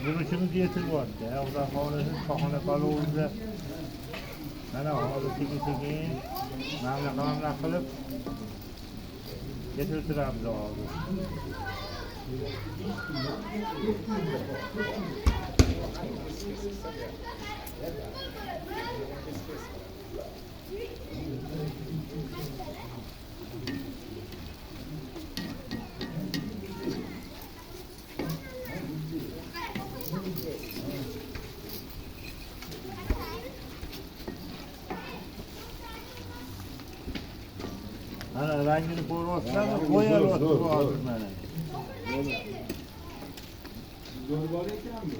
Guruşimiz yetilyapti. Xudo xohlasa shohona palovimizni mana hozir sekin-sekin mamlaqa qilib yetiltiramiz hozir. Mana rangini ko'ryapsizlarmi? Bo'yalyapti bu hozir mana. Zo'r bor ekanmi?